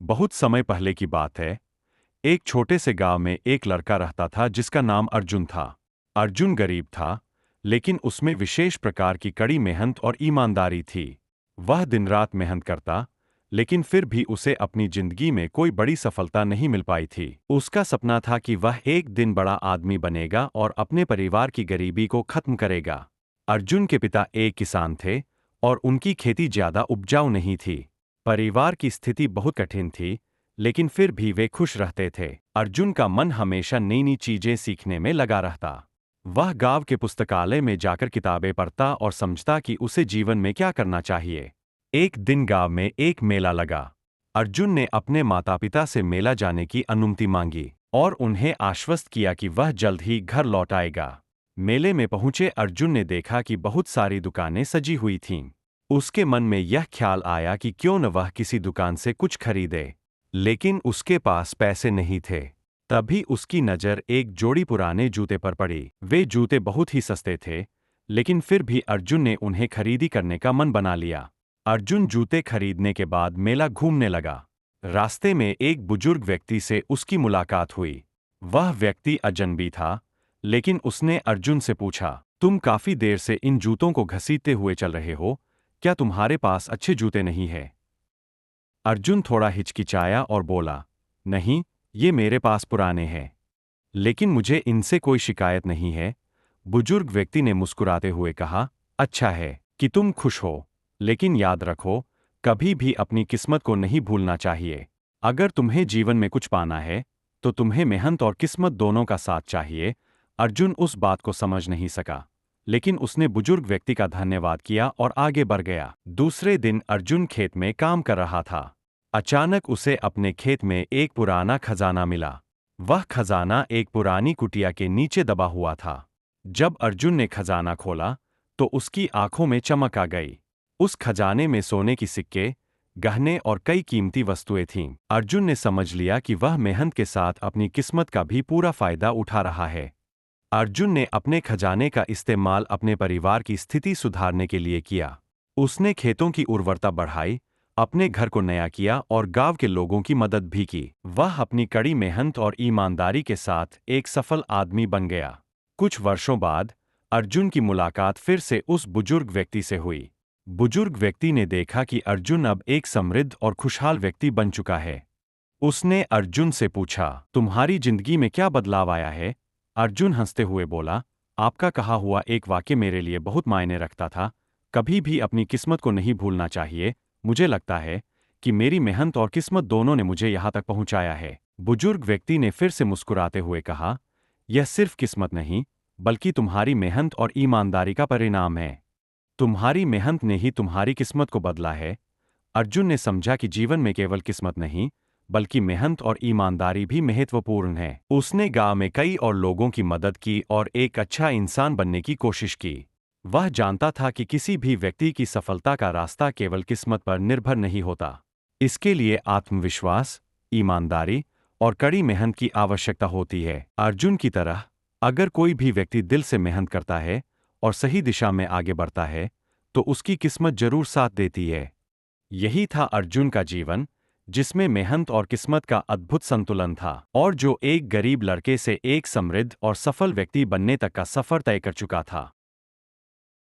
बहुत समय पहले की बात है। एक छोटे से गांव में एक लड़का रहता था जिसका नाम अर्जुन था। अर्जुन गरीब था, लेकिन उसमें विशेष प्रकार की कड़ी मेहनत और ईमानदारी थी। वह दिन रात मेहनत करता, लेकिन फिर भी उसे अपनी जिंदगी में कोई बड़ी सफलता नहीं मिल पाई थी। उसका सपना था कि वह एक दिन बड़ा आदमी बनेगा और अपने परिवार की गरीबी को खत्म करेगा। अर्जुन के पिता एक किसान थे और उनकी खेती ज्यादा उपजाऊ नहीं थी। परिवार की स्थिति बहुत कठिन थी, लेकिन फिर भी वे खुश रहते थे। अर्जुन का मन हमेशा नई नई चीजें सीखने में लगा रहता। वह गांव के पुस्तकालय में जाकर किताबें पढ़ता और समझता कि उसे जीवन में क्या करना चाहिए। एक दिन गांव में एक मेला लगा। अर्जुन ने अपने माता पिता से मेला जाने की अनुमति मांगी और उन्हें आश्वस्त किया कि वह जल्द ही घर लौट आएगा। मेले में पहुंचे अर्जुन ने देखा कि बहुत सारी दुकानें सजी हुई थीं। उसके मन में यह ख्याल आया कि क्यों न वह किसी दुकान से कुछ खरीदे, लेकिन उसके पास पैसे नहीं थे। तभी उसकी नज़र एक जोड़ी पुराने जूते पर पड़ी। वे जूते बहुत ही सस्ते थे, लेकिन फिर भी अर्जुन ने उन्हें खरीदी करने का मन बना लिया। अर्जुन जूते खरीदने के बाद मेला घूमने लगा। रास्ते में एक बुजुर्ग व्यक्ति से उसकी मुलाकात हुई। वह व्यक्ति अजनबी था, लेकिन उसने अर्जुन से पूछा, तुम काफी देर से इन जूतों को घसीटते हुए चल रहे हो, क्या तुम्हारे पास अच्छे जूते नहीं हैं? अर्जुन थोड़ा हिचकिचाया और बोला, नहीं, ये मेरे पास पुराने हैं, लेकिन मुझे इनसे कोई शिकायत नहीं है। बुजुर्ग व्यक्ति ने मुस्कुराते हुए कहा, अच्छा है कि तुम खुश हो, लेकिन याद रखो, कभी भी अपनी किस्मत को नहीं भूलना चाहिए। अगर तुम्हें जीवन में कुछ पाना है, तो तुम्हें मेहनत और किस्मत दोनों का साथ चाहिए। अर्जुन उस बात को समझ नहीं सका, लेकिन उसने बुजुर्ग व्यक्ति का धन्यवाद किया और आगे बढ़ गया। दूसरे दिन अर्जुन खेत में काम कर रहा था। अचानक उसे अपने खेत में एक पुराना खजाना मिला। वह खजाना एक पुरानी कुटिया के नीचे दबा हुआ था। जब अर्जुन ने खजाना खोला, तो उसकी आंखों में चमक आ गई। उस खजाने में सोने की सिक्के, गहने और कई कीमती वस्तुएं थीं। अर्जुन ने समझ लिया कि वह मेहनत के साथ अपनी किस्मत का भी पूरा फायदा उठा रहा है। अर्जुन ने अपने खजाने का इस्तेमाल अपने परिवार की स्थिति सुधारने के लिए किया। उसने खेतों की उर्वरता बढ़ाई, अपने घर को नया किया और गांव के लोगों की मदद भी की। वह अपनी कड़ी मेहनत और ईमानदारी के साथ एक सफल आदमी बन गया। कुछ वर्षों बाद अर्जुन की मुलाकात फिर से उस बुजुर्ग व्यक्ति से हुई। बुजुर्ग व्यक्ति ने देखा कि अर्जुन अब एक समृद्ध और खुशहाल व्यक्ति बन चुका है। उसने अर्जुन से पूछा, तुम्हारी जिंदगी में क्या बदलाव आया है? अर्जुन हंसते हुए बोला, आपका कहा हुआ एक वाक्य मेरे लिए बहुत मायने रखता था। कभी भी अपनी किस्मत को नहीं भूलना चाहिए। मुझे लगता है कि मेरी मेहनत और किस्मत दोनों ने मुझे यहाँ तक पहुँचाया है। बुजुर्ग व्यक्ति ने फिर से मुस्कुराते हुए कहा, यह सिर्फ किस्मत नहीं, बल्कि तुम्हारी मेहनत और ईमानदारी का परिणाम है। तुम्हारी मेहनत ने ही तुम्हारी किस्मत को बदला है। अर्जुन ने समझा कि जीवन में केवल किस्मत नहीं, बल्कि मेहनत और ईमानदारी भी महत्वपूर्ण है। उसने गांव में कई और लोगों की मदद की और एक अच्छा इंसान बनने की कोशिश की। वह जानता था कि किसी भी व्यक्ति की सफलता का रास्ता केवल किस्मत पर निर्भर नहीं होता। इसके लिए आत्मविश्वास, ईमानदारी और कड़ी मेहनत की आवश्यकता होती है। अर्जुन की तरह, अगर कोई भी व्यक्ति दिल से मेहनत करता है और सही दिशा में आगे बढ़ता है, तो उसकी किस्मत जरूर साथ देती है। यही था अर्जुन का जीवन, जिसमें मेहनत और किस्मत का अद्भुत संतुलन था और जो एक गरीब लड़के से एक समृद्ध और सफल व्यक्ति बनने तक का सफर तय कर चुका था।